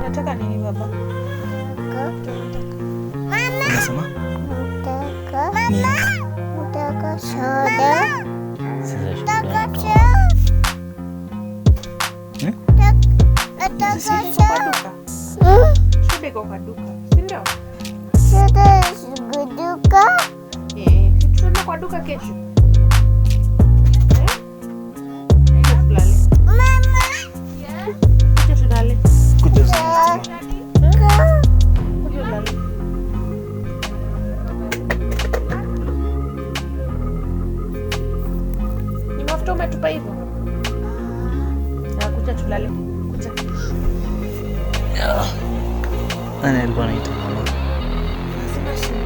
Unataka nini baba? Unasema? Nataka soda. Nataka Shule kwa duka. Si ndio? soda duka. Tunaenda kwa duka kesho. Tulale. Mama. Kesho tulale. Kuja sana. Kuja tulale. Ni mafuta umetupa hivyo? Kuja tulale. Kuja. Nani alikuwa anaita mama? Nasema shule.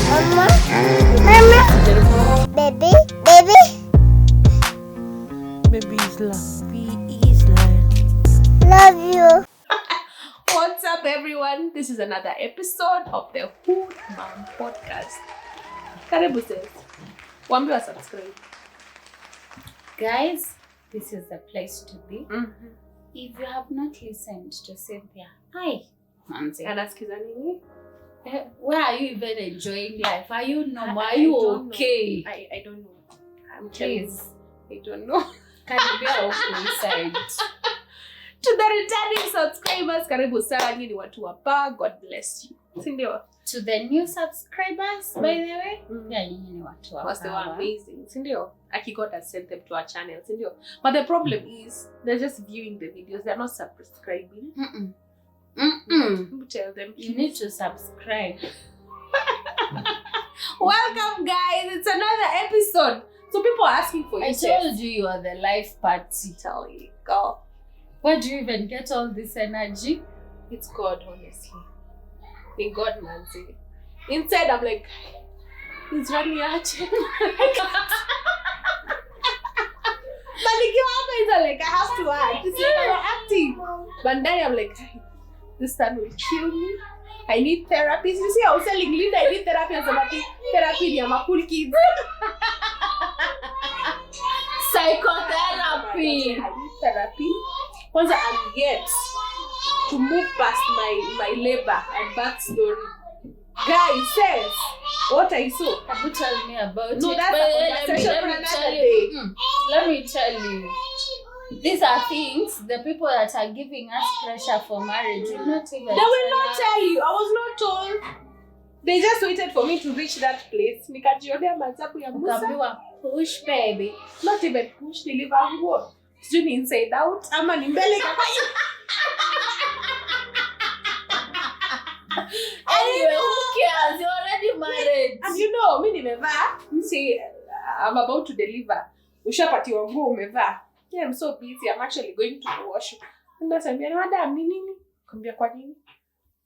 Mama. Baby. Baby is love. Love you. What's up, everyone? This is another episode of the Hood Mom Podcast. Karibu sis. Waambiwa subscribe. Guys, this is the place to be. Mm-hmm. If you have not listened to Cynthia, hi, Manzi. Anasikiza nini? Where are you even enjoying life? Are you normal? Are I you don't okay? know. I don't know. Please. I don't know. Can you be okay side? To the returning subscribers, karibu sana, nyinyi ni watu wapa. God bless you. Si ndio? To the new subscribers, by the way, Mm. yeah, nyinyi ni watu wa Because they were power. amazing. Si ndio? Aki God has sent them to our channel. Si ndio? But the problem is, they're just viewing the videos. They're not subscribing. Tell them. You need to subscribe. Welcome, guys. It's another episode. So people are asking for I you. told you are the life party. Tell you. Go. Where do you even get all this energy? It's God, honestly. In God, Manzi. Inside, I'm like, it's running out. But nikiwa hapa, it's like, I have to act. It's like I'm acting. But then I'm like, this son will kill me. I need therapy. You see, I was telling Linda I need therapy and somebody therapy ni ama cool kids. Psychotherapy. I need therapy. Once I get to move past my labor and backstory. Guys, says what I saw. Can you tell me about No, it? that's But a conversation for another day. Let me tell you. These are things, the people that are giving us pressure for marriage will not even They will tell not us. tell you. I was not told. They just waited for me to reach that place. Nikajionea mazabu ya Musa. Ukaambiwa, push baby. Not even push, deliver nguo. Sijui ni inside out ama ni mbele kafanya. Anyway, who cares? You're already married. And you know, mi nimevaa. See, I'm about to deliver. Ushapatiwa nguo umevaa. Yeah, I'm so busy. I'm actually going to the washroom. Ndio sambia, madam, ni nini? Kwambia kwa nini?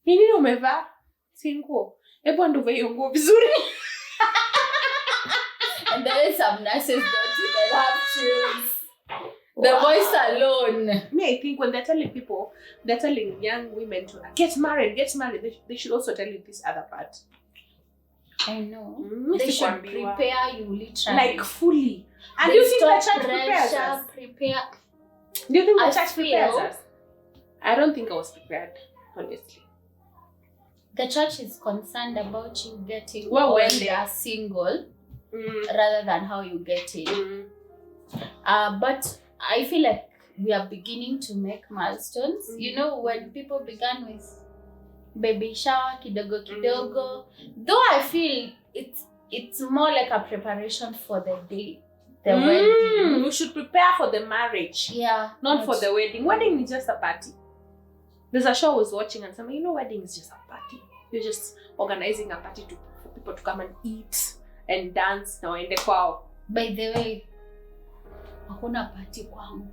Ni nini umevaa? Si nguo. Hebu ndio hiyo nguo vizuri. And there is some nurses don't even have shoes. The voice alone. Me, I think when they're telling people, they're telling young women to get married. They should also tell you this other part. I know. Mm, They should sikwambiwa. prepare you literally. Like fully. And They do you think the stop church prepares pressure, us? prepare. Do you think the I church feel- prepares us? I don't think I was prepared, honestly. The church is concerned about you getting Well, when when they are single Mm. rather than how you get in. Mm. But I feel like we are beginning to make milestones. Mm. You know, when people began with baby shower, kidogo kidogo, though I feel it's more like a preparation for the day, the wedding. We should prepare for the marriage, Yeah. not for the wedding. Wedding is just a party. There's a show I was watching and somebody, wedding is just a party. You're just organizing a party for people to come and eat and dance na waende kwao. By the way, hakuna party kwangu.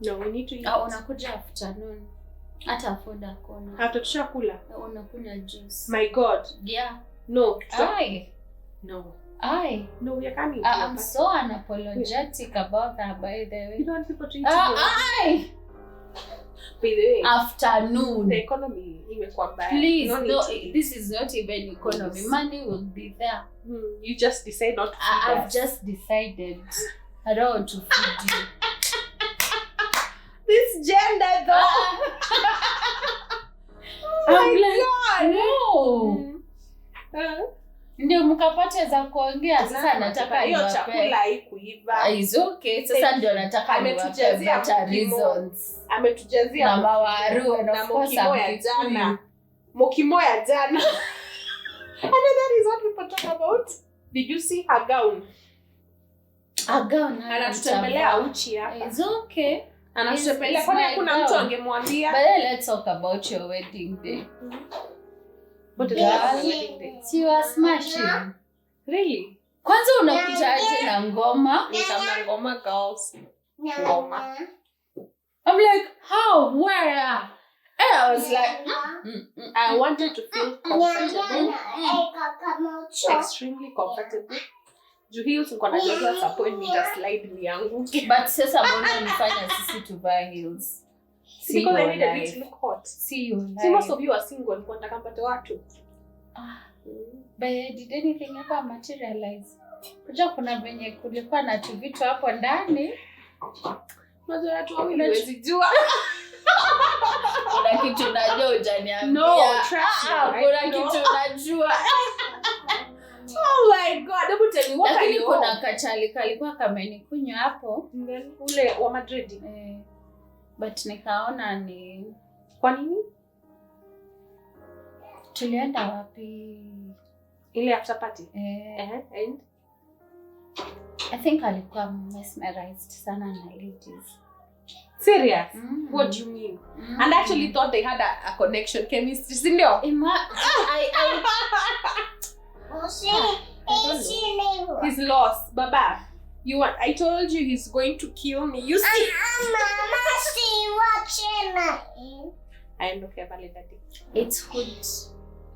No, we need to eat. Unakuja afternoon. Hata food hakuna. After tushakula. Unakunywa juice. My God. Yeah. No. No. No, we can't eat. I'm so unapologetic about that, by the way. You don't want people to eat. By the way, afternoon. the economy imekuwa mbaya. Please, No need no, to eat. this is not even economy. Please. Money will be there. You just decide not to feed I've us. just decided I don't want to feed you. This gender though. I'm like, God. no. Ndio mkapate za kuongea sasa nataka hiyo niwape. chakula haikuiva. It's okay. Sasa ndio nataka niwape Ametujazia better mokimo. reasons. Ametujazia Na mawaru and na of course mokimo ya jana. Mokimo ya jana. And that is what people talk about. Did you see her gown? Anatutembelea uchi hapa. It's okay. Anatutembelea It's kwani my hakuna gown. mtu angemwambia. But then let's talk about your wedding day. What is Girl, your wedding day? you are smashing. Really? Kwanza unakujaje na ngoma? Nikama ngoma girls. Ngoma. I'm like, how? Where? And I was like, I wanted to feel comfortable. Extremely comfortable. Juu heels niko na jojo support me to slide nianguke. but sasa mbona unifanya sisi tuvae heels? See Because I your needed it life. to look hot. See your See, most life. of you are single. Niko nataka mpate watu. But did anything ever materialize? Kujua kuna venye kulikuwa na tu vitu hapo ndani. Unajua watu wawili huwezi jua. Kuna kitu najua hujaniambia. No, trust me, Kuna I know. kitu najua. Oh my God, hebu tell me what are Lakini you? kuna kachali kalikuwa kamenikunywa hapo. Ule wa Madrid. But nikaona ni Kwa nini? tulienda wapi? Ile after party. And I think alikuwa mesmerized sana na ladies. serious? What do you mean? And actually thought they had a connection, chemistry. Sindio? He's lost, Baba. I told you he's going to kill me. You see? I don't care about that. It's hood.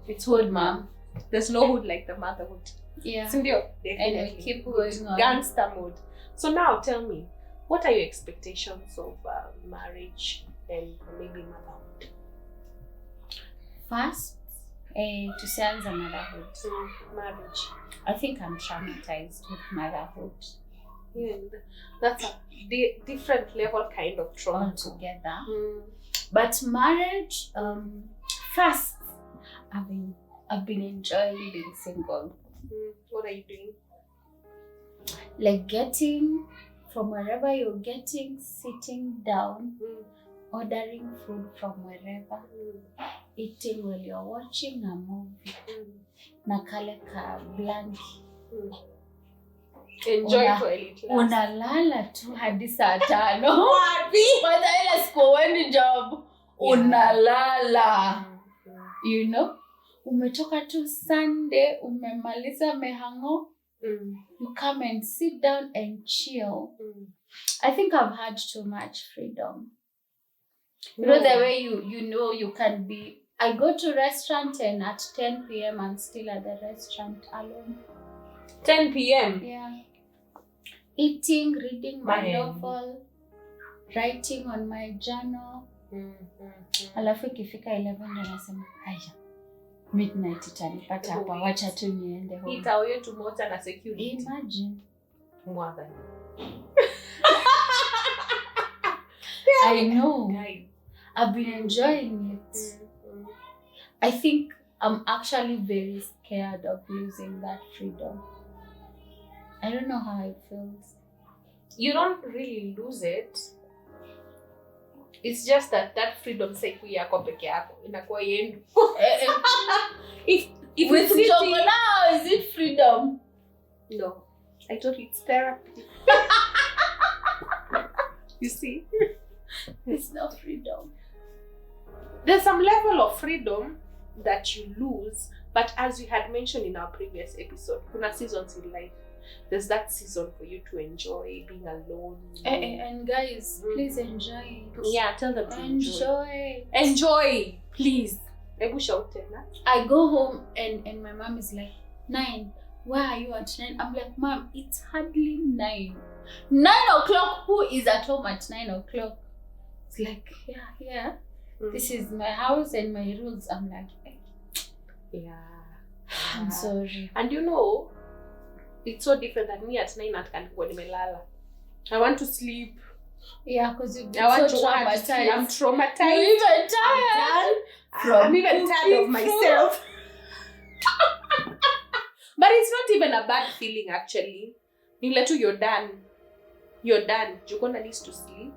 It's hood, mom. There's no hood like the motherhood. Yeah. Sindio? And we keep going on. Gangster mode. So now tell me, what are your expectations of marriage and maybe motherhood? First, tusianza motherhood. Marriage. I think I'm traumatized with motherhood. Yeah, that's a different level kind of trauma. Altogether. But marriage, first, I've been enjoying being single. What are you doing? Like getting from wherever you're getting, sitting down, ordering food from wherever, eating while you're watching a movie, na kale ka blankie. Enjoy to elite last. Unalala tu hadi saa 5. Wapi? Kwanza ile sikuweni job, unalala. You know? Umetoka tu Sunday, umemaliza mehango, you come and sit down and chill. I think I've had too much freedom. You know the way you know you can be. I go to restaurant and at 10 p.m. I'm still at the restaurant alone. 10 p.m. Yeah. Eating, reading my novel, writing on my journal. Alafu ikifika 11 ndo nasema haya. Midnight itanipata hapa, wacha tu niende home. Ita yetu moja na security. Imagine. Mother. I know. I've been enjoying it. I think I'm actually very scared of losing that freedom. I don't know how it feels. You don't really lose it. It's just that freedom saiku yako peke yako inakuwa yendu. If with Jogo now, is it freedom? No, I told you it's therapy. You see, It's not freedom. There's some level of freedom that you lose, but as we had mentioned in our previous episode, kuna seasons in life. There's that season for you to enjoy being alone. And guys, please enjoy it. Yeah, tell them to enjoy. Enjoy. Please. Ebu shout tena. I go home and my mom is like, 9. Why are you at 9? I'm like, Mom, it's hardly 9. 9 o'clock. Who is at home at 9 o'clock? It's like, yeah. This is my house and my rules. I'm like, I'm sorry. And you know, it's so different than me at 9 at nimelala. I want to sleep. Yeah, because you've been I want so to watch. traumatized. I'm traumatized. You're even tired. I'm even tired of myself. But it's not even a bad feeling actually. You're done. Jogona needs to sleep.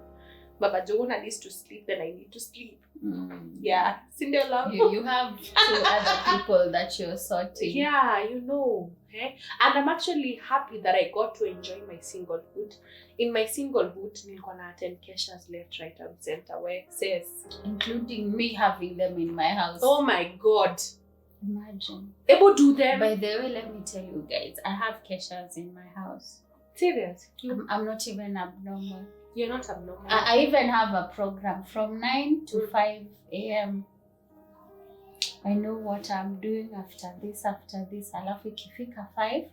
Baba Jogona needs to sleep, then I need to sleep. Yeah. Cindy love. You have 2 other people that you're sorting. Yeah, you know. And I'm actually happy that I got to enjoy my singlehood. In my singlehood, nilikuwa na attend Cashels left, right, and center where it says, including me having them in my house. oh my God. Imagine. Able to do them. By the way, let me tell you guys, I have Cashels in my house. Serious? I'm not even abnormal. You're not abnormal. I even have a program from 9 to 5 a.m. I know what I'm doing after this. Alafu ikifika 5,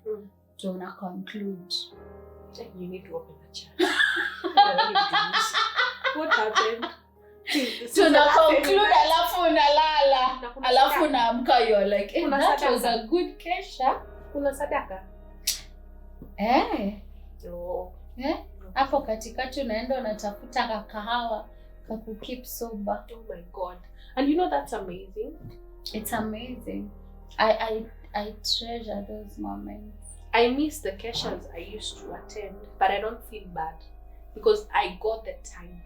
tuna conclude. You need to open a chat. What happened? Tuna conclude, alafu unalala. Alafu unaamka, you're like, that was a good kesha. Kuna sadaka? No. Hapo katikati unaenda unatafuta kahawa keep sober. Oh my God. And you know that's amazing. It's amazing. I treasure those moments. I miss the Cashels I used to attend, but I don't feel bad because I got the time.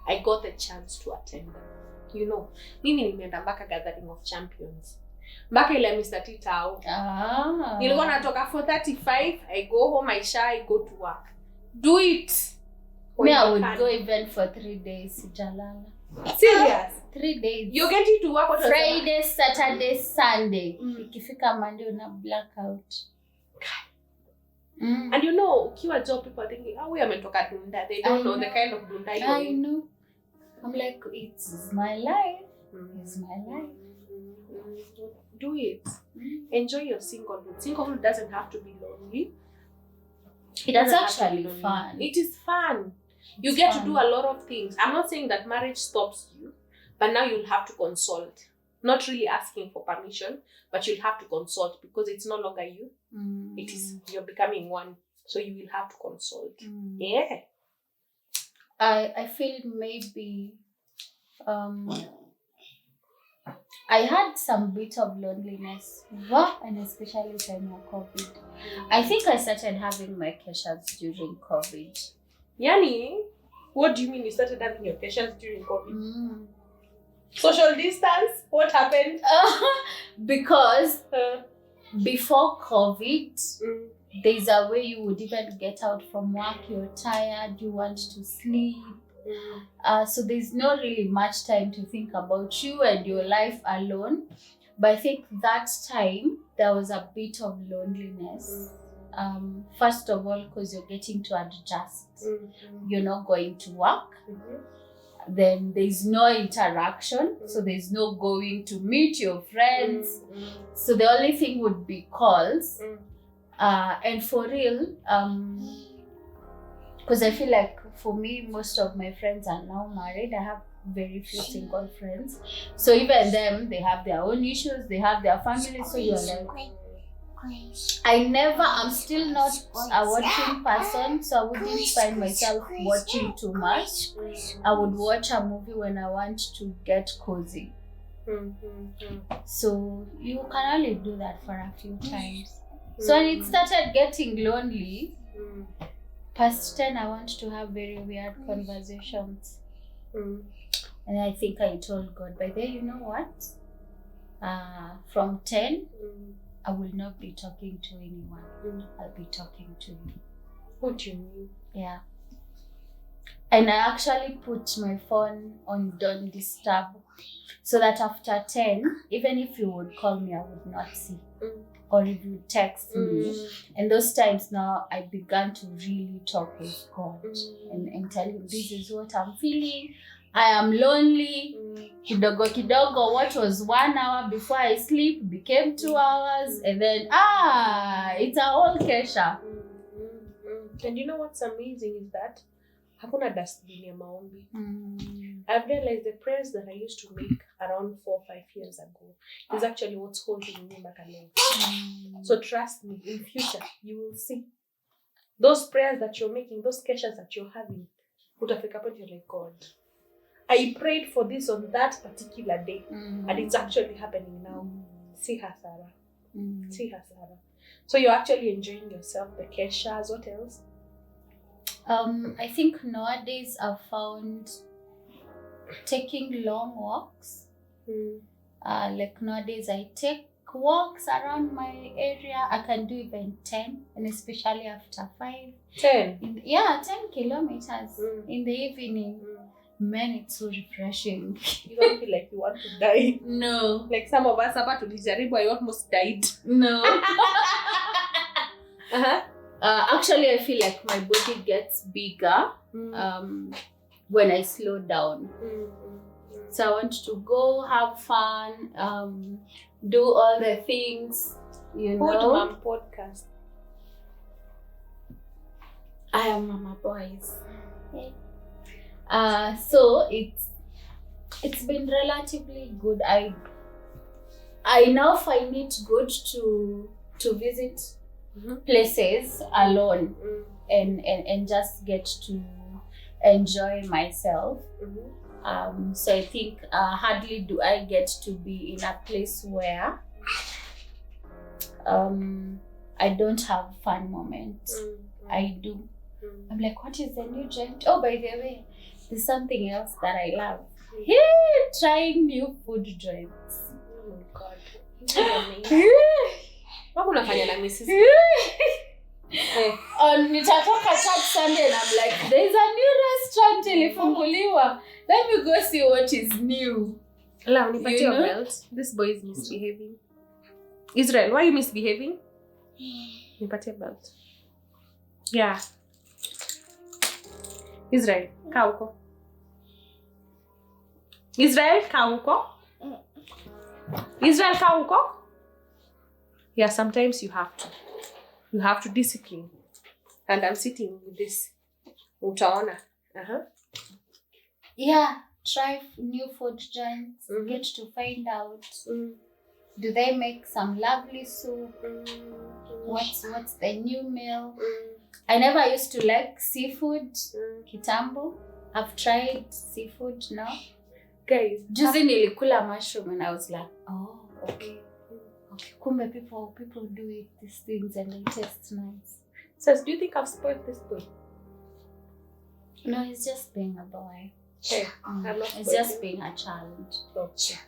I got the chance to attend them. You know, mimi nimeenda mpaka gathering of champions. Mpaka ile Mr. Titao. Nilikuwa natoka 4:35, I go home, I shower, I go to work. Do it. Me, I would go even for 3 days. Jalala. Serious? 3 days. You're getting to work Friday, Saturday, Sunday. Ikifika Monday una blackout. And you know, ukiwa job, people are thinking, we ametoka dunda. They don't know the kind of dunda you I know. I'm like, it's my life. It's my life. Do it. Enjoy your singlehood. Singlehood doesn't have to be lonely. It's actually fun. It is fun. You get to do a lot of things. I'm not saying that marriage stops you, but now you'll have to consult. Not really asking for permission, but you'll have to consult because it's no longer you. It is, you're becoming one. So you will have to consult. Yeah. I feel maybe I had some bit of loneliness, and especially during COVID. I think I started having my Cashels during COVID. Yani, what do you mean you started having your Cashels during COVID? Social distance? What happened? Because before COVID, there's a way you would even get out from work, you're tired, you want to sleep. So there's not really much time to think about you and your life alone. But I think that time, there was a bit of loneliness. First of all, because you're getting to adjust. You're not going to work. Then there's no interaction. So there's no going to meet your friends. So the only thing would be calls. And for real, because I feel like for me, most of my friends are now married. I have very few single friends. So even them, they have their own issues. They have their families. So you're like, I'm still not a watching person. So I wouldn't find myself watching too much. I would watch a movie when I want to get cozy. So you can only do that for a few times. So when it started getting lonely, past 10, I want to have very weird conversations. And I think I told God, by then, you know what? From 10, I will not be talking to anyone. I'll be talking to you. What do you mean? Yeah. And I actually put my phone on Don't Disturb so that after 10, even if you would call me, I would not see. Or if you text me. And those times now, I began to really talk with God and tell him, this is what I'm feeling. I am lonely. Kidogo kidogo, what was 1 hour before I sleep became 2 hours. And then, it's a whole kesha. And you know what's amazing is that Hakuna dustbin ya maombi. I've realized the prayers that I used to make around 4 or 5 years ago is actually what's holding me back along. So trust me, in future, you will see. Those prayers that you're making, those Cashels that you're having, utafika point you're like, God, I prayed for this on that particular day, and it's actually happening now. See her, Sarah. See her, Sarah. So you're actually enjoying yourself, the Cashels. What else? I think nowadays I've found taking long walks. Like nowadays I take walks around my area. I can do even 10, and especially after 5. 10? 10 kilometers in the evening. Man, it's so refreshing. You don't feel like you want to die? No. Like some of us about to tulijaribu, I almost died. No. Actually, I feel like my body gets bigger when I slow down. So I want to go have fun, do all the things, you know. Good Mom podcast. I am Mama Boys. So it's been relatively good. I now find it good to visit places alone and just get to enjoy myself. So I think hardly do I get to be in a place where I don't have fun moments. I do. I'm like, what is the new joint? Oh, by the way, there's something else that I love. Trying new food joints. Oh my God. What unafanya na Mrs. Nitatoka church Sunday and I'm like, there's a new restaurant ilifunguliwa. Let me go see what is new. Allow me your belt. This boy is misbehaving. Israel, why are you misbehaving? Nipatie belt. Yeah. Israel, kaa huko. Israel, kaa huko. Israel, kaa huko. Yeah, sometimes you have to. You have to discipline. And I'm sitting with this. Utaona. Yeah, try new food joints. Get to find out. Do they make some lovely soup? What's the new meal? I never used to like seafood. Kitambo. I've tried seafood now. Guys, juzi nilikula mushroom and I was like, oh, okay. Kumbe people do eat these things and they taste nice. So do you think I've spoiled this boy? No, he's just being a boy. Okay. It's just being a child. Okay.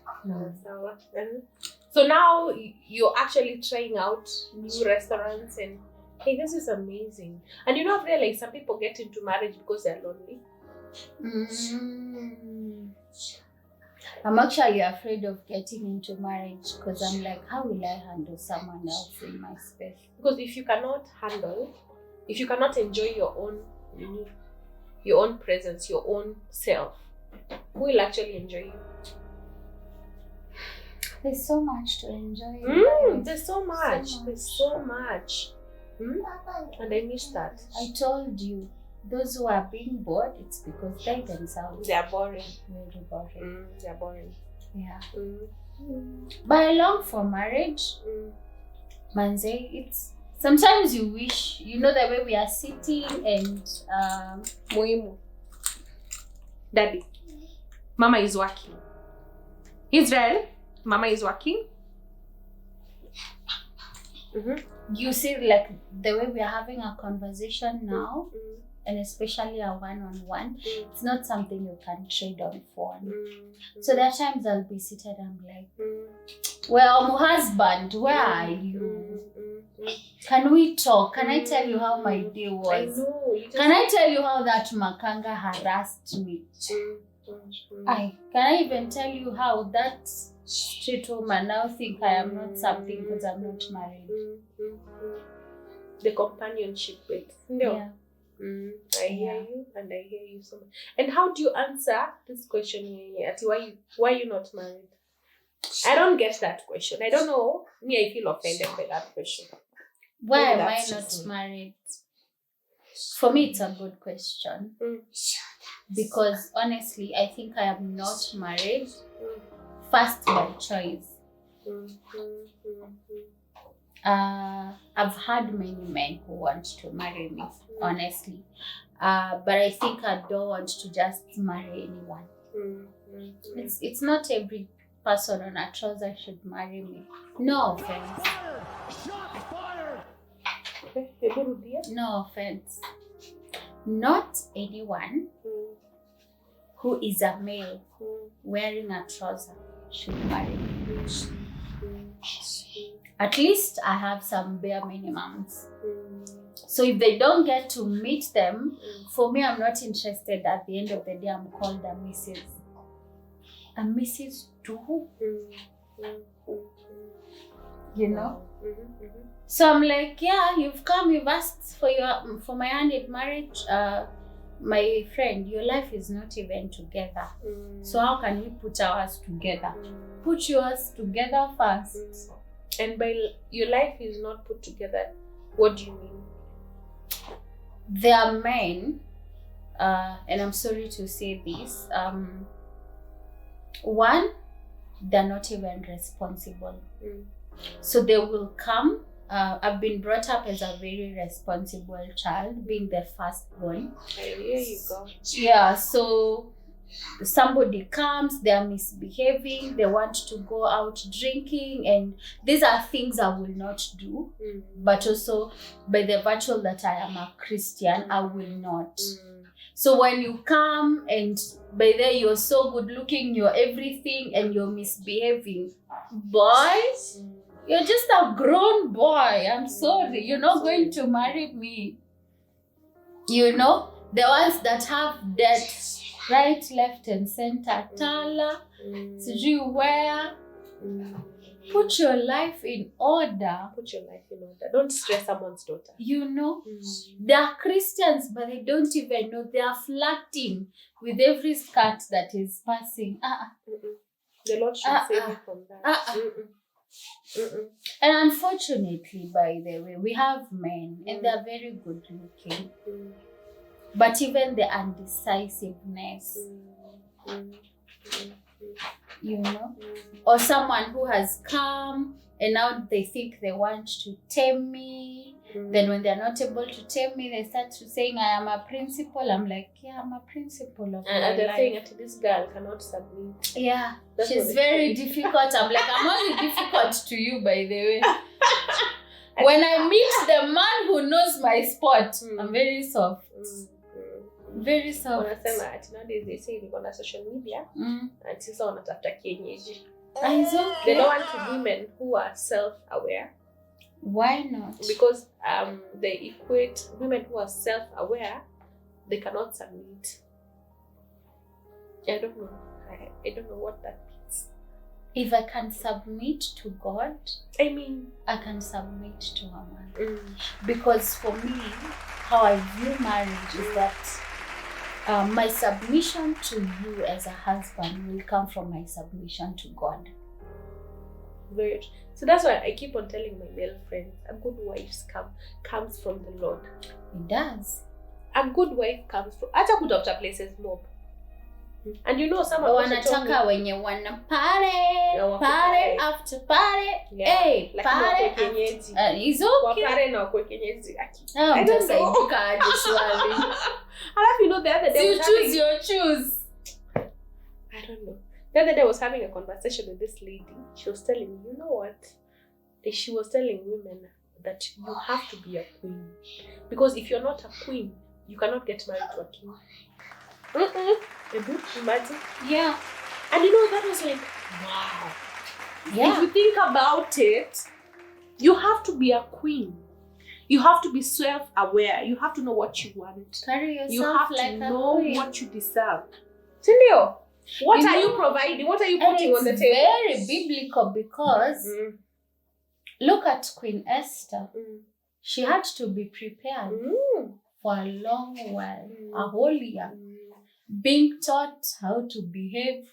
So now you're actually trying out new restaurants and hey, this is amazing. And you know, I've realized some people get into marriage because they're lonely. I'm actually afraid of getting into marriage because I'm like, how will I handle someone else in my space? Because if you cannot enjoy your own presence, your own self, who will actually enjoy you? There's so much to enjoy. There's so much. And I miss that. I told you, those who are being bored, it's because they themselves are boring. Very boring. They're boring. Yeah. But I long for marriage. Manze, it's sometimes you wish, you know, the way we are sitting and Muimu. Daddy. Mama is working. Israel, Mama is working. You see, like the way we are having a conversation now, and especially a one-on-one, it's not something you can trade on phone. So there are times I'll be seated and I'm like, well, my husband, where are you? Can we talk? Can I tell you how my day was? Can I tell you how that Makanga harassed me? Can I even tell you how that street woman now think I am not something because I'm not married? The companionship bit. No. Yeah. I hear you and I hear you so much. And how do you answer this question? Why are you not married? I don't get that question. I don't know. Me, I feel offended by that question. Why am I not married? For me, it's a good question. Mm. Because honestly, I think I am not married first by choice. I've had many men who want to marry me, honestly. But I think I don't want to just marry anyone. It's not every person on a trouser should marry me. No offense. No offense. Not anyone who is a male wearing a trouser should marry me. At least I have some bare minimums. So if they don't get to meet them, for me, I'm not interested. At the end of the day, I'm called a Mrs. A Mrs. too. You know? So I'm like, yeah, you've come, you've asked for my hand in marriage. My friend, your life is not even together. So how can we put ours together? Put yours together first. And by your life is not put together, what do you mean? There are men, and I'm sorry to say this, one, they're not even responsible. So they will come. I've been brought up as a very responsible child, being the firstborn. Here you go. Yeah, so somebody comes, they're misbehaving, they want to go out drinking, and these are things I will not do. But also, by the virtue that I am a Christian, I will not. So when you come and by then you're so good looking, you're everything, and you're misbehaving, boys, you're just a grown boy. I'm sorry, you're not going to marry me. You know, the ones that have debt, right, left, and center, Tala, sijui where. Put your life in order. Put your life in order. Don't stress someone's daughter. You know, they are Christians, but they don't even know. They are flirting with every skirt that is passing. The Lord should save you from that. And unfortunately, by the way, we have men, and they are very good looking. But even the undecisiveness, you know, or someone who has come and now they think they want to tame me. Then when they're not able to tame me, they start to saying I am a principal. I'm like, yeah, I'm a principal of my And they're life. saying that this girl cannot submit. Yeah, That's she's what they very say. difficult. I'm like, I'm only difficult to you, by the way. When I meet the man who knows my spot, I'm very soft. Very soft. Wanasema ati nowadays they say niko na social media and sasa wanatafuta kienyeji. It's okay. They don't want women who are self-aware. Why not? Because they equate women who are self-aware, they cannot submit. I don't know. I don't know what that means. If I can submit to God, I mean, I can submit to a man. Because for me, how I view marriage is that my submission to you as a husband will come from my submission to God. very. So that's why I keep on telling my male friends, a good wife comes from the Lord. It does. A good wife comes from. Acha kutafuta places mob. And you know someone also told me. Wanataka wenye wana party after party. Yeah. Hey, Lakini party wakwe kienyeji. It's okay. Wapare na wakwe kienyeji. I don't know. Alafu you know the other day you I was choose your choose. I don't know. The other day I was having a conversation with this lady. She was telling me, you know what? She was telling women that you have to be a queen. Because if you're not a queen, you cannot get married to a king. Imagine. Yeah. And you know, that was like, wow. Yeah. If you think about it, you have to be a queen. You have to be self-aware. You have to know what you want. Carry yourself You have like to a know queen. what you deserve. Sindio? What You are know, you providing? What are you And putting on the it's table? very biblical because look at Queen Esther. She had to be prepared for a long while, a whole year, being taught how to behave,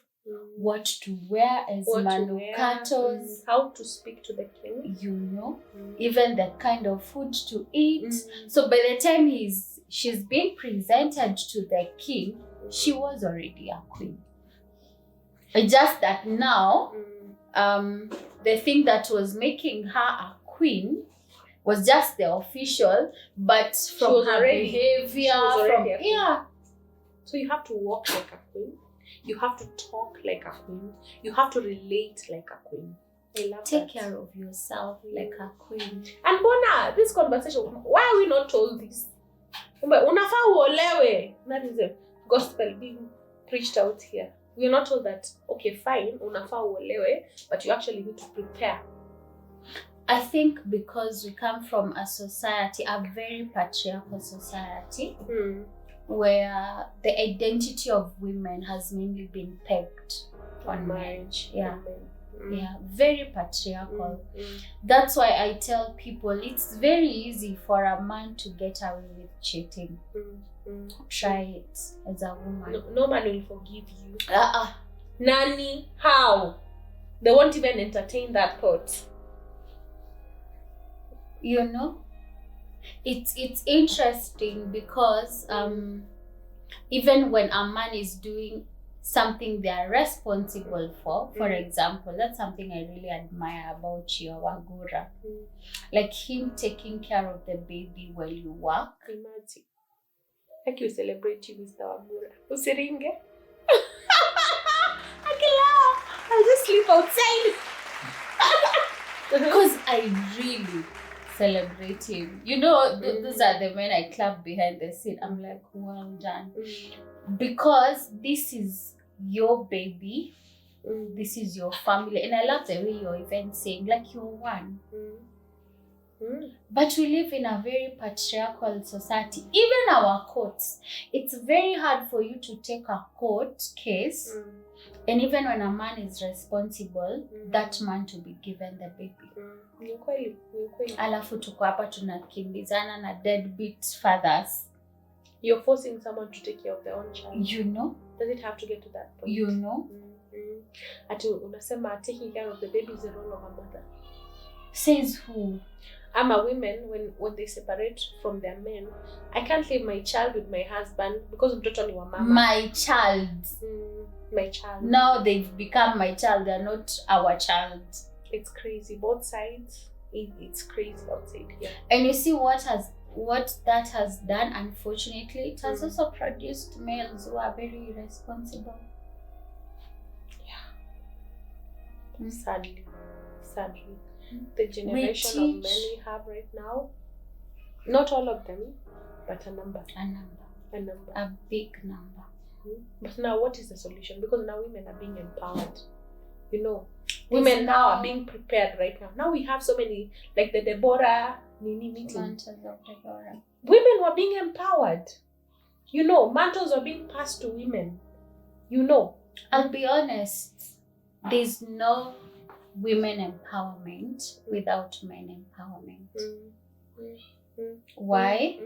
what to wear as What to wear, manukatos, how to speak to the king. you know, even the kind of food to eat. So by the time he's she's being presented to the king, she was already a queen. It's just that now, the thing that was making her a queen was just the official, but from her behavior, So you have to walk like a queen. You have to talk like a queen. You have to relate like a queen. I love take that. care of yourself like a queen. And Bona, this conversation, why are we not told this? Unafaa uolewe. That is a gospel being preached out here. We are not told that, okay, fine, unafaa uolewe, but you actually need to prepare. I think because we come from a society, a very patriarchal society, where the identity of women has mainly been pegged on marriage. Yeah. Yeah, very patriarchal. That's why I tell people it's very easy for a man to get away with cheating. Try it as a woman. No man will forgive you. Nani? How? They won't even entertain that thought. You know, it's interesting because even when a man is doing something they are responsible for example, that's something I really admire about you, Wagura. Like him taking care of the baby while you work. Imagine. Like you celebrate you, Mr. Wagura. Usiringe. I'll just sleep outside. Because I really celebrate him. You know, those are the men I clap behind the scene. I'm like, well done. Because this is your baby. This is your family. And I love the way you're even saying, like, you're one. But we live in a very patriarchal society. Even our courts, it's very hard for you to take a court case, and even when a man is responsible, that man to be given the baby. Alafu tuko hapa tunakimbizana na deadbeat fathers. You're forcing someone to take care of their own child. You know? Does it have to get to that point? You know? Atu unasema taking care of the baby is the role of a mother. Says who? Women, when they separate from their men, I can't leave my child with my husband because mtoto ni wa mama. My child. My child. Now they've become my child. They're not our child. It's crazy. Both sides. It's crazy outside here. And you see what that has done, unfortunately, it has also produced males who are very irresponsible. Yeah. Sadly. The generation of men we have right now, not all of them, but a number. A big number. But now what is the solution? Because now women are being empowered. You know, women now are being prepared right now. Now we have so many, like the Deborah meeting. Mantles of Deborah. Women were being empowered. You know, mantles were being passed to women. You know. I'll be honest, there's no women empowerment without men empowerment. Why?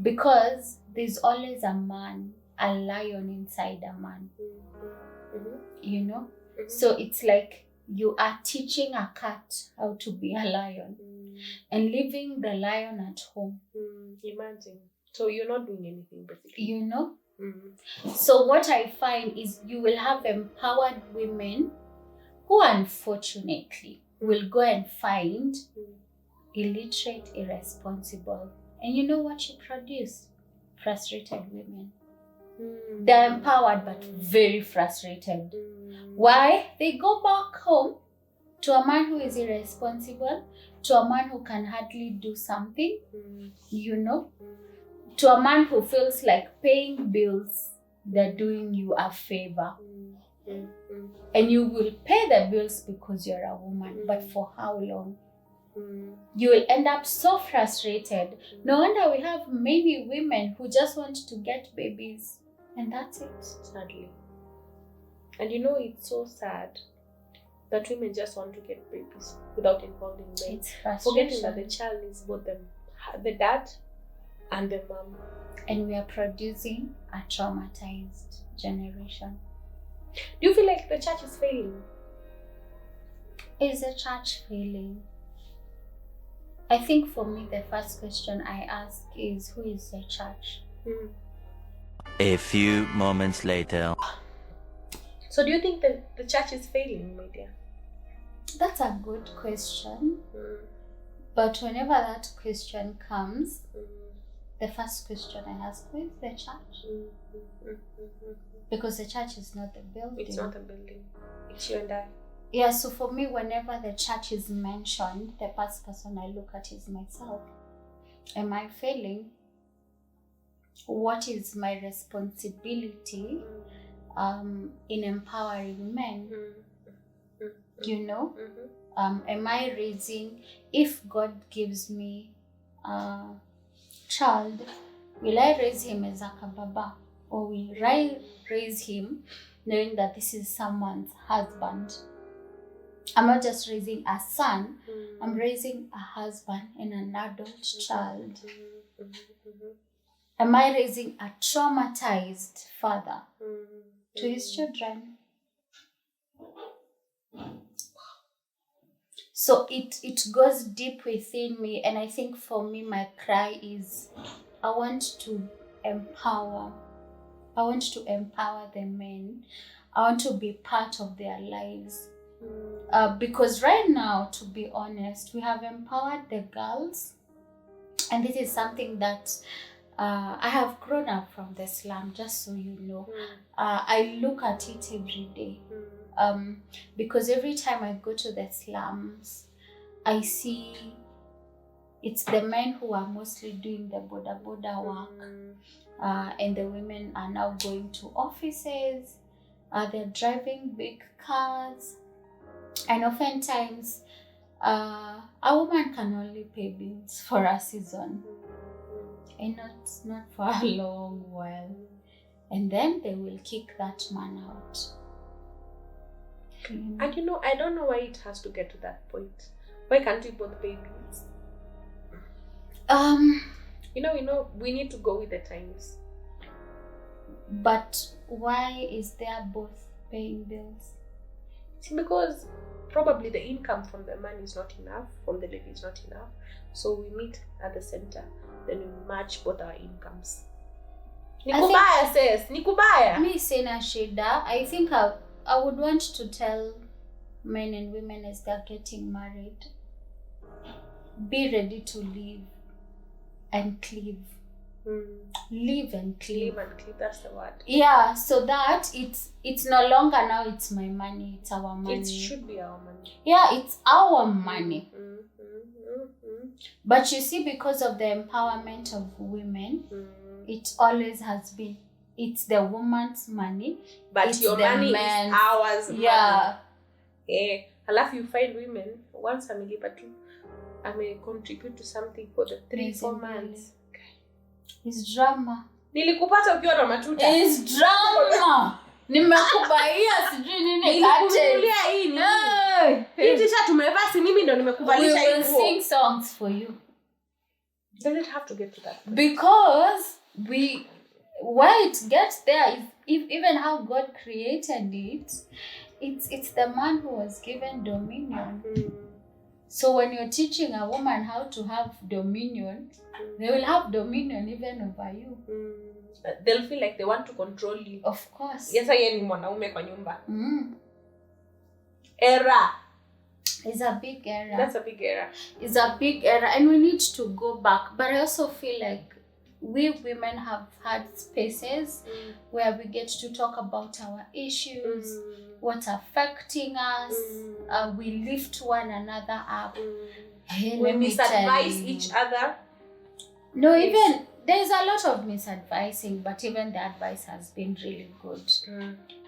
Because there's always a man, a lion inside a man. You know? So it's like you are teaching a cat how to be a lion and leaving the lion at home. Imagine. So you're not doing anything basically. You know? So what I find is you will have empowered women who unfortunately will go and find illiterate, irresponsible. And you know what you produce? Frustrated women. They're empowered but very frustrated. Why? They go back home to a man who is irresponsible, to a man who can hardly do something, you know, to a man who feels like paying bills, they're doing you a favor. And you will pay the bills because you're a woman, but for how long? You will end up so frustrated. No wonder we have many women who just want to get babies, and that's it. Sadly. And you know, it's so sad that women just want to get babies without involving men. It's frustrating. Forgetting that the child is both them, the dad and the mom. And we are producing a traumatized generation. Do you feel like the church is failing? Is the church failing? I think for me, the first question I ask is, who is the church? A few moments later. So do you think that the church is failing, my dear? That's a good question. But whenever that question comes, the first question I ask, who is the church? Because the church is not the building. It's not a building. It's you and I. Yeah, so for me, whenever the church is mentioned, the first person I look at is myself. Am I failing? What is my responsibility in empowering men? You know? Am I raising, if God gives me a child, will I raise him as a kababa? Or will I raise him knowing that this is someone's husband? I'm not just raising a son, I'm raising a husband and an adult child. Am I raising a traumatized father to his children? So it goes deep within me, and I think for me, my cry is, I want to empower the men. I want to be part of their lives. Because right now, to be honest, we have empowered the girls, and this is something that I have grown up from the slum, just so you know. I look at it every day. Because every time I go to the slums, I see it's the men who are mostly doing the boda work, and the women are now going to offices, they're driving big cars, and oftentimes a woman can only pay bills for a season and not for a long while, and then they will kick that man out. And I don't know why it has to get to that point. Why can't we both pay bills? We need to go with the times. But why is there both paying bills? See, because probably the income from the man is not enough, from the lady is not enough. So we meet at the center, then we match both our incomes. Nikubaya says, Nikubaya. Me sina shida. I think I would want to tell men and women as they're getting married, be ready to live and cleave. Live and cleave. Live and cleave, that's the word. Yeah, so that it's no longer now it's my money, it's our money. It should be our money. Yeah, it's our money. But you see, because of the empowerment of women, it always has been, it's the woman's money, but it's your money is ours. Yeah. Yeah. Alafu you find women, once amelipa tu, ame contribute to something for the 3-4 months. It's drama. Nilikupata ukiwa na matuta. It's drama. Nimekubaia sijui nini kate. Nilikununulia hii nini? Hii t-shirt tumevaa, si mimi ndo nimekubalisha hivyo. We will sing songs for you. Does it have to get to that point? Because why it gets there is even how God created it. It's the man who was given dominion. So when you're teaching a woman how to have dominion, they will have dominion even over you. They'll feel like they want to control you. Of course. Yes, yeye ni mwanaume kwa nyumba. Era. It's a big error. That's a big error. It's a big error, and we need to go back. But I also feel like we women have had spaces where we get to talk about our issues, what's affecting us. We lift one another up. Hey, we misadvise each other. No, even there's a lot of misadvising, but even the advice has been really good.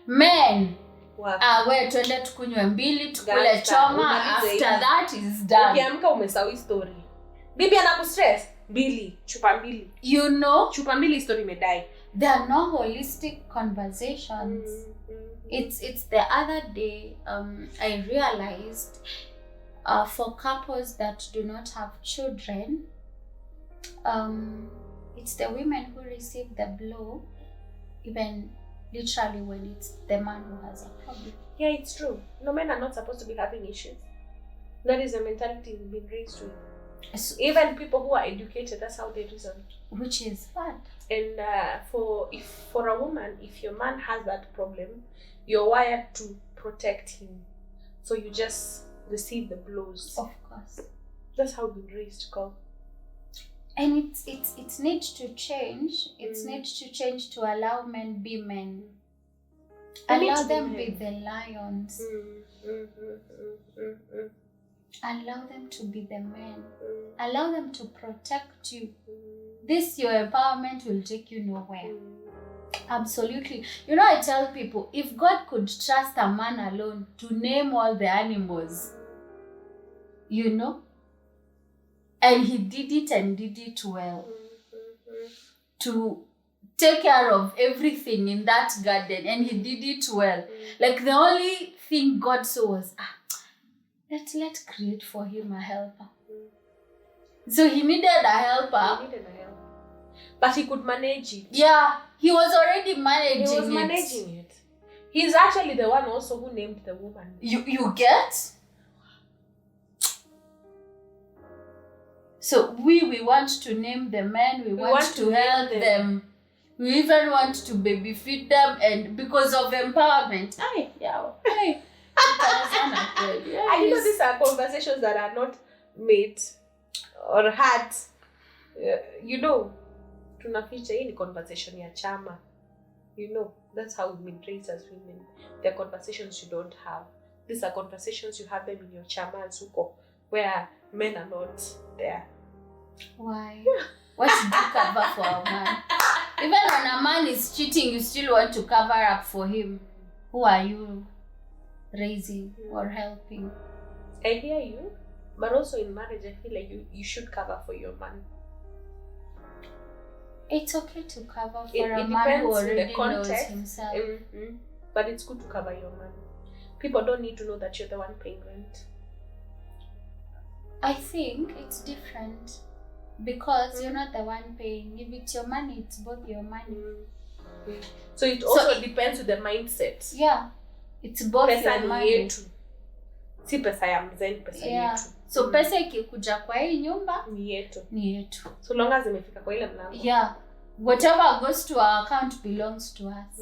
Men, we tuende tukunywe mbili, tukule choma, after that is done. Ukiamka umesawi story. Bibi anakustress, mbili, chupa mbili. You know, chupa mbili story imedai. There are no holistic conversations. It's the other day I realized for couples that do not have children, it's the women who receive the blow, even literally when it's the man who has a problem. Yeah, it's true. No, men are not supposed to be having issues. That is the mentality we've been raised with. Even people who are educated, that's how they reason. Which is bad. And for a woman, if your man has that problem, you're wired to protect him. So you just receive the blows. Of course. That's how we've been raised, girl. And it needs to change. It needs to change to allow men be men. Allow them be the lions. Allow them to be the men. Allow them to protect you. This, your empowerment will take you nowhere. Absolutely. You know, I tell people, if God could trust a man alone to name all the animals, you know, and he did it and did it well, to take care of everything in that garden, and he did it well. Like, the only thing God saw was, let's create for him a helper. So he needed a helper. But he could manage it. Yeah, he was already managing it. He's actually the one also who named the woman. You get? So we want to name the men, we want to help them. We even want to baby feed them, and because of empowerment. And you know, these are conversations that are not made or had. You know, tunaficha hii ni conversation ya chama. You know, that's how we've been raised as women. They're conversations you don't have. These are conversations you have them in your chama and suko, where men are not there. Why? What should you cover for a man? Even when a man is cheating, you still want to cover up for him. Who are you raising or helping? I hear you, but also in marriage, I feel like you should cover for your man. It's okay to cover for a man who already knows himself. But it's good to cover your man. People don't need to know that you're the one paying rent. I think it's different. Because you're not the one paying. If it's your money, it's both your money. So it also depends on the mindset. Yeah. It's both your money. Yetu. Si pesa ya mzee, pesa yetu. So pesa ikikuja kwa hii nyumba ni yetu. Ni yetu. So long as imefika kwa ile mlango. Yeah. Whatever goes to our account belongs to us.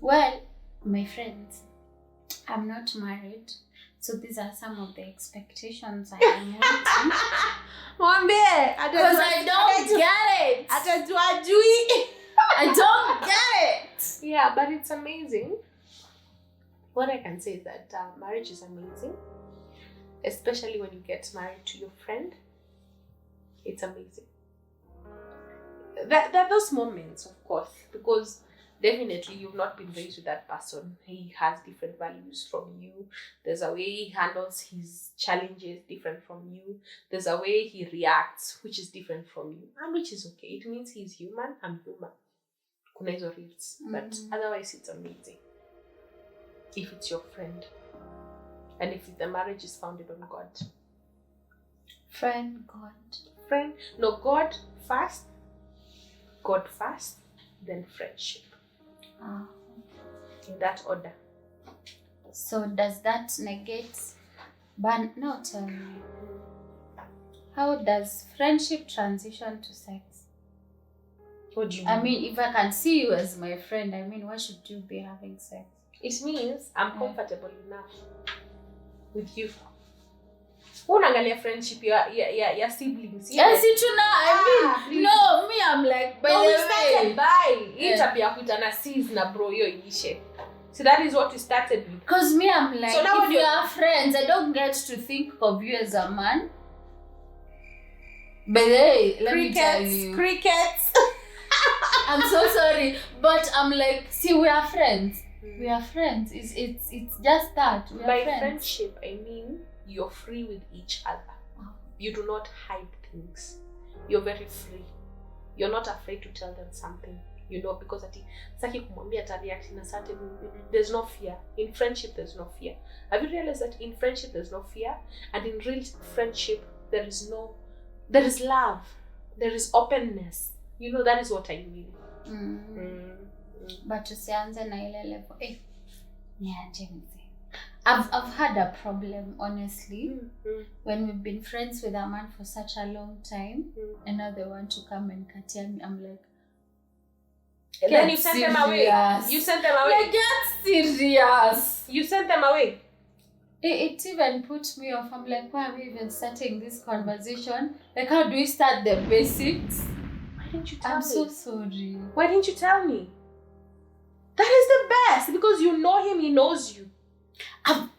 Well, my friends, I'm not married. So these are some of the expectations I am wanting. Because I don't get it. I don't get it. Yeah, but it's amazing. What I can say is that marriage is amazing. Especially when you get married to your friend. It's amazing. There are those moments, of course, because definitely you've not been raised with that person. He has different values from you. There's a way he handles his challenges different from you. There's a way he reacts which is different from you, and which is okay. It means he's human, I'm human. Kuna hizo reels. But otherwise it's amazing. If it's your friend. And if the marriage is founded on God. Friend, God. Friend. No, God first. God first. Then friendship. In that order. So does that negate? But no, tell me. How does friendship transition to sex? What do you mean? I mean, if I can see you as my friend, I mean, why should you be having sex? It means I'm comfortable enough with you. Unaangalia friendship ya siblings. Yes, I mean, no, me, I'm like, by the way. Hii tabia kuitana sis na bro yo iishe. So that is what we started with. Because me, I'm like, so if we are friends, I don't get to think of you as a man. But hey, let me tell you. Crickets. I'm so sorry, but I'm like, see, we are friends. We are friends. It's just that. We are By friends. friendship, I mean you're free with each other. You do not hide things. You're very free. You're not afraid to tell them something. You know, because saki kumwambia react in a certain way. There's no fear. In friendship, there's no fear. Have you realized that in friendship, there's no fear? And in real friendship, there is love. There is openness. You know, that is what I mean. But tusianze na ile level. Niaje mzee. I've had a problem, honestly, when we've been friends with a man for such a long time, and now they want to come and katia me. I'm like, And then you sent them away. You sent them away. Like, get serious. You sent them away. It even put me off. I'm like, why are we even starting this conversation? Like, how do we start the basics? Why didn't you tell me? I'm so sorry. Why didn't you tell me? That is the best because you know him, he knows you.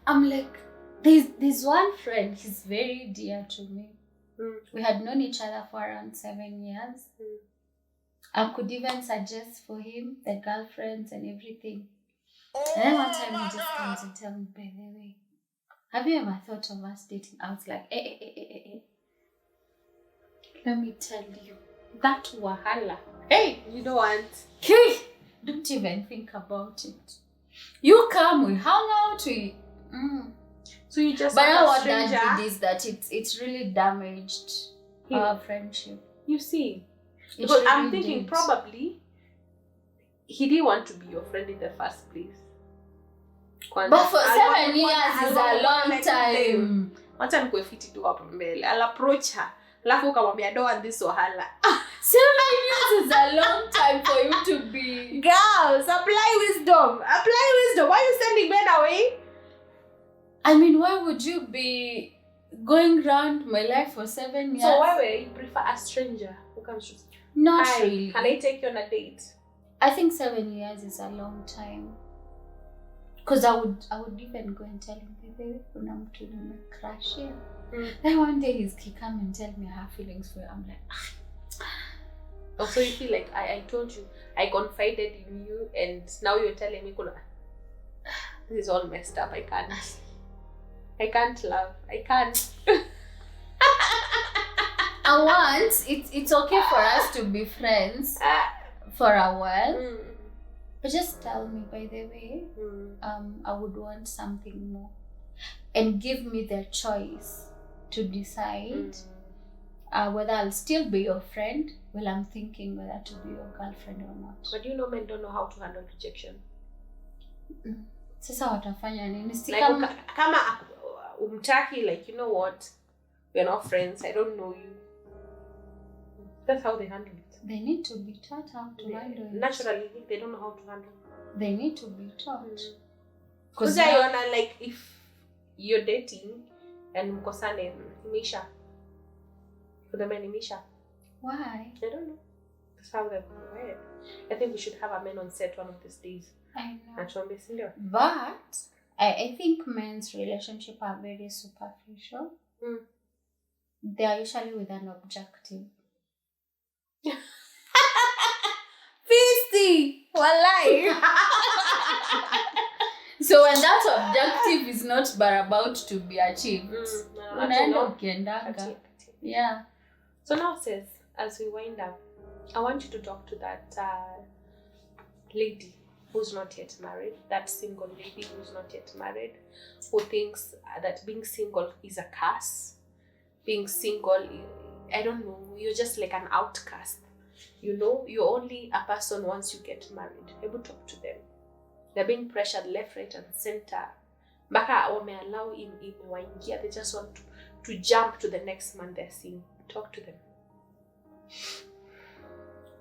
I'm like, there's one friend, he's very dear to me. We had known each other for around 7 years. I could even suggest for him the girlfriends and everything. And then one time he just comes and tells me, by the way, have you ever thought of us dating? I was like, let me tell you, that wahala. Hey, you don't want. Hey, don't even think about it. You come, we hang out, we. So you just. But now what that did is that it's really damaged our friendship. You see, It because really I'm thinking did. probably he didn't want to be your friend in the first place. But for 7 years is a long time. Wacha nikuefiti tu hapo mbele. I'll approach her. Alafu ukamwambia don't want this wahala. 7 years is a long time for you to be. Girls, apply wisdom. Apply wisdom. Why are you sending men away? I mean, why would you be going around my life for 7 years? So why would you prefer a stranger who comes to? Not Hi, really. Can I take you on a date? I think 7 years is a long time. Because I would even go and tell him, baby, kuna mtu nimecrushia. Then one day he come and tell me I have feelings for you. I'm like, Oh, so you feel like I told you, I confided in you, and now you're telling me, kuna, this is all messed up. I can't love. I can't. I want, it's okay for us to be friends for a while. But just tell me, by the way, I would want something more. And give me the choice to decide whether I'll still be your friend while I'm thinking whether to be your girlfriend or not. But you know men don't know how to handle rejection. Sasa watafanya nini? Si Like, kama umtaki, like, you know what? We're not friends. I don't know you. That's how they handle it. They need to be taught how to handle it. Naturally, they don't know how to handle it. They need to be taught. Because like, if you're dating and mkosane, Misha. For the men, Misha. Why? I don't know. That's how they're wired. I think we should have a man on set one of these days. I know. But I think men's relationships are very superficial. They are usually with an objective. Feisty! Walai! So when that objective is not but about to be achieved, unaenda ukiendaga. Yeah. So now, sis, as we wind up, I want you to talk to that lady who's not yet married, that single lady who's not yet married, who thinks that being single is a curse. Being single, I don't know, you're just like an outcast. You know, you're only a person once you get married. Able to talk to them. They're being pressured left, right, and center. Baka wameallow imewaingia. They just want to jump to the next man they're seeing. Talk to them.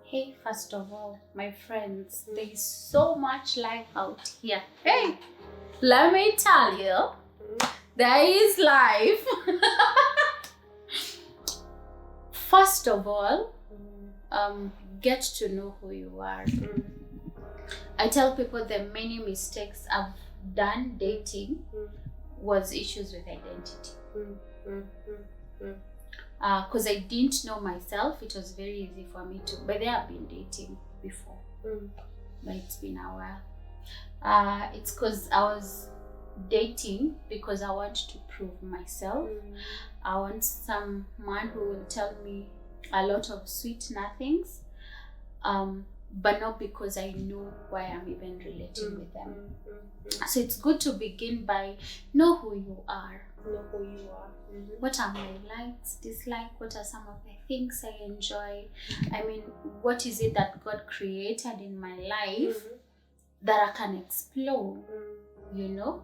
Hey, first of all, my friends, there is so much life out here. Hey, let me tell you, there is life. First of all, get to know who you are. I tell people the many mistakes I've done dating was issues with identity. Because I didn't know myself, it was very easy for me to. But I've been dating before, but it's been a while. It's because I was dating because I want to prove myself. I want some man who will tell me a lot of sweet nothings, but not because I know why I'm even relating with them. So it's good to begin by know who you are. Know who you are. What are my likes, dislikes? What are some of the things I enjoy? I mean, what is it that God created in my life that I can explore? You know,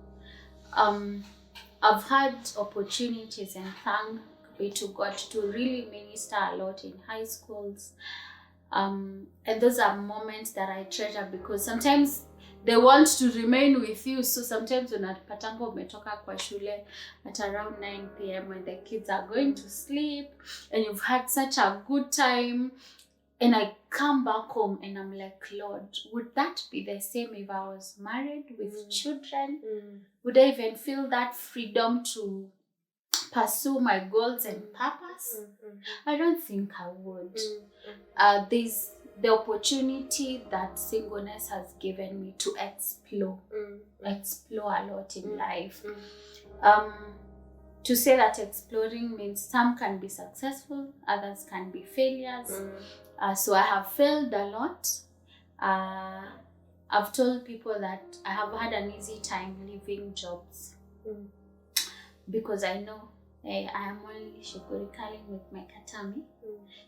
I've had opportunities, and thank be to God, to really minister a lot in high schools. And those are moments that I treasure, because sometimes they want to remain with you. So sometimes unapatanga umetoka kwa shule at around 9 p.m. when the kids are going to sleep and you've had such a good time, and I come back home and I'm like, Lord, would that be the same if I was married with children? Would I even feel that freedom to pursue my goals and purpose? I don't think I would. There's the opportunity that singleness has given me to explore a lot in life. To say that exploring means some can be successful, others can be failures. So I have failed a lot. I've told people that I have had an easy time leaving jobs because I know I am only shughulikaling with my katami.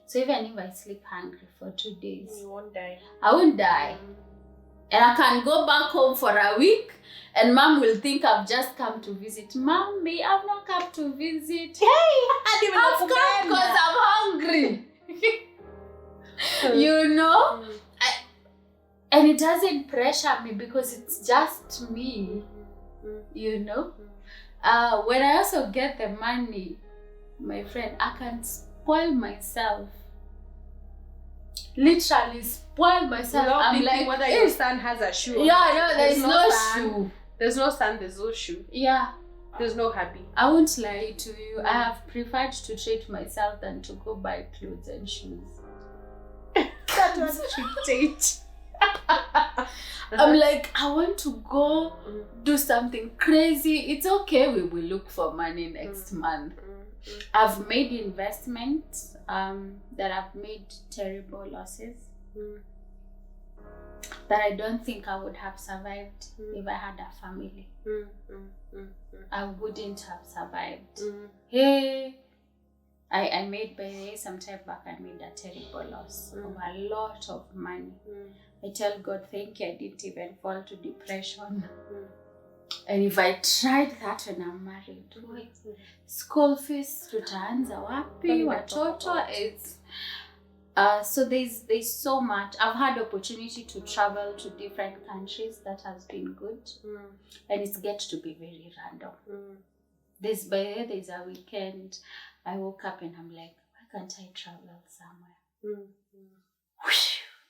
So even if I sleep hungry for 2 days, You won't die. I won't die. And I can go back home for a week and mom will think I've just come to visit. Mommy, I've not come to visit. Hey, I've come because I'm hungry. You know? And it doesn't pressure me because it's just me. You know? When I also get the money, my friend, I can spoil myself. Literally spoil myself. I'm like, whether your son has a shoe. Yeah, no, there's no sun. shoe. There's no son, there's no shoe. Yeah. There's no hubby. I won't lie to you. I have preferred to treat myself than to go buy clothes and shoes. That was dictate. I'm like, I want to go do something crazy. It's okay, we will look for money next month. I've made investments that have made terrible losses that I don't think I would have survived if I had a family. I wouldn't have survived. Hey, I made, by the way, some time back, I made a terrible loss of a lot of money. I tell God, thank you, I didn't even fall to depression. And if I tried that when I'm married, school fees, tutaanza wapi, watoto, it's... so there's so much. I've had opportunity to travel to different countries. That has been good. And it's get to be very random. There's a weekend, I woke up and I'm like, why can't I travel somewhere?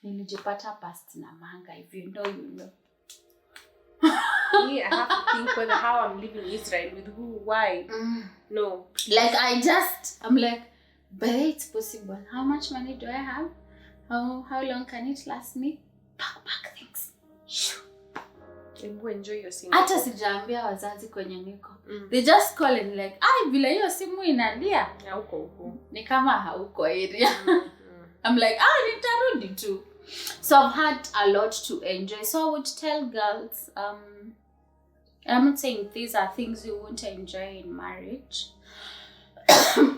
Nilijipata past Namanga. If you know, you know. I have to think whether how I'm living Israel, with who, why. No. Like I'm like, but it's possible. How much money do I have? How long can it last me? Pack things. Enjoy your single. Hata sijaambia wazazi kwenye niko. They just call and like, vile hiyo simu inalia. Hauko. Ni kama hauko area. I'm like, nitarudi tu. So I've had a lot to enjoy. So I would tell girls, and I'm not saying these are things you won't enjoy in marriage,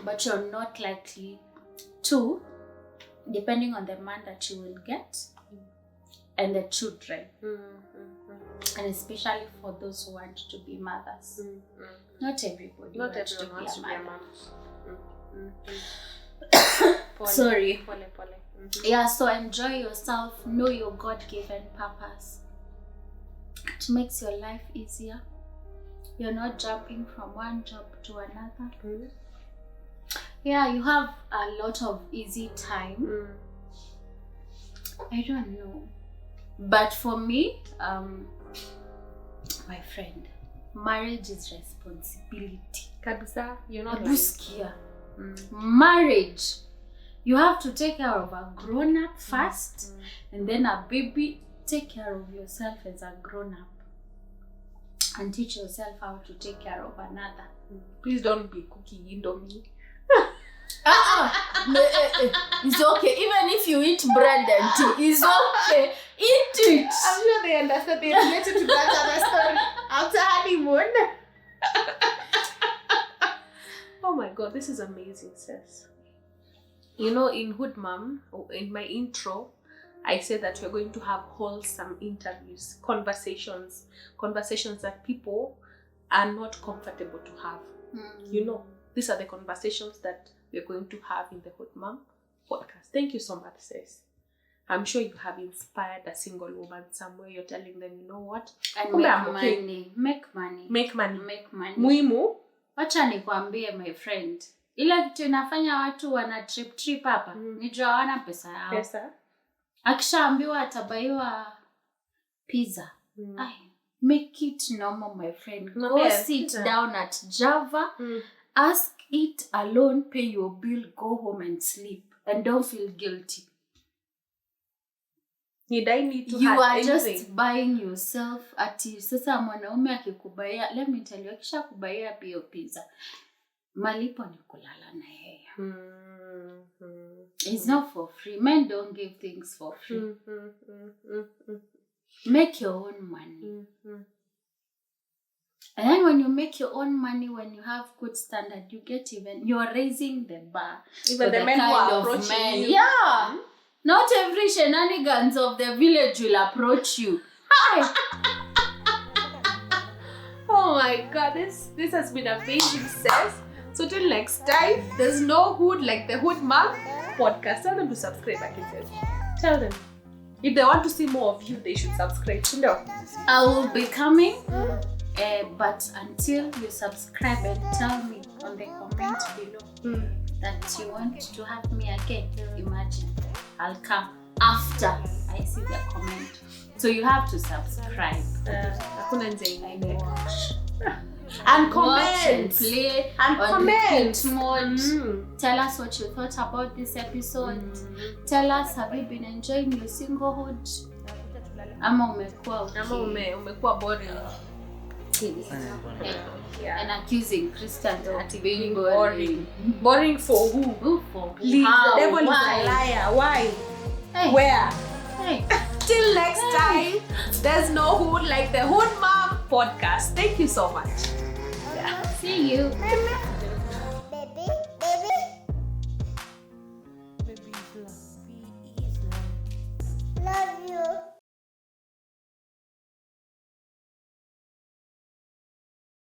but you're not likely to, depending on the man that you will get and the children. And especially for those who want to be mothers. Not everybody wants to be a mother. Sorry. Yeah, so enjoy yourself, know your God-given purpose. It makes your life easier. You're not jumping from one job to another. Yeah, you have a lot of easy time. I don't know. But for me, my friend, marriage is responsibility. Kabisa, you're not Abuskia. Marriage. You have to take care of a grown-up first, and then a baby. Take care of yourself as a grown-up, and teach yourself how to take care of another. Please don't be cooking Indomie. It's okay. Even if you eat bread and tea, it's okay. Eat it. I'm sure they understand. They related to that other story after honeymoon. Oh my God, this is amazing, sis. You know, in Hood Mom, in my intro, I said that we're going to have wholesome interviews, conversations that people are not comfortable to have. You know, these are the conversations that we're going to have in the Hood Mom podcast. Thank you so much, sis. I'm sure you have inspired a single woman somewhere. You're telling them, you know what? And Kumbe make I'm okay. money. Make money. Make money. Make money. Muhimu. Wacha nikwambie my friend. Ile kitu inafanya watu wana trip hapa. Nijua hawana pesa yao. Pesa. Akishaambiwa atabaiwa pizza. Make it normal, my friend. Go sit down at Java. Ask it alone, pay your bill, go home and sleep. And don't feel guilty. Need I need to You have are anything? just buying yourself ati sasa mwanaume akikubaia, let me tell you, akisha kubaia pia pizza, malipo ni kulala na yeye. It's not for free. Men don't give things for free. Make your own money. And then when you make your own money, when you have good standard, you get you're raising the bar. Even the men who are approaching you. Yeah. Not every shenanigans of the village will approach you. Oh my God, this has been amazing, sis. So till next time, there's no hood like the Hood Mom podcast. Tell them to subscribe, Patriarchy. Tell them. If they want to see more of you, they should subscribe. You know. I will be coming. But until you subscribe and tell me on the comment below that you want to have me again, imagine I'll come after I see the comment. So you have to subscribe. And comment. Watch and play and on comment. repeat mode. Tell us what you thought about this episode. Tell us, have you been enjoying your singlehood? Ama umekuwa boring. And accusing Christians of being boring. Boring for who? Who for? Please, How? the devil Why? is a liar. Why? Hey. Where? Hey. Till next time, there's no hood like the Hood Mom podcast. Thank you so much. See you.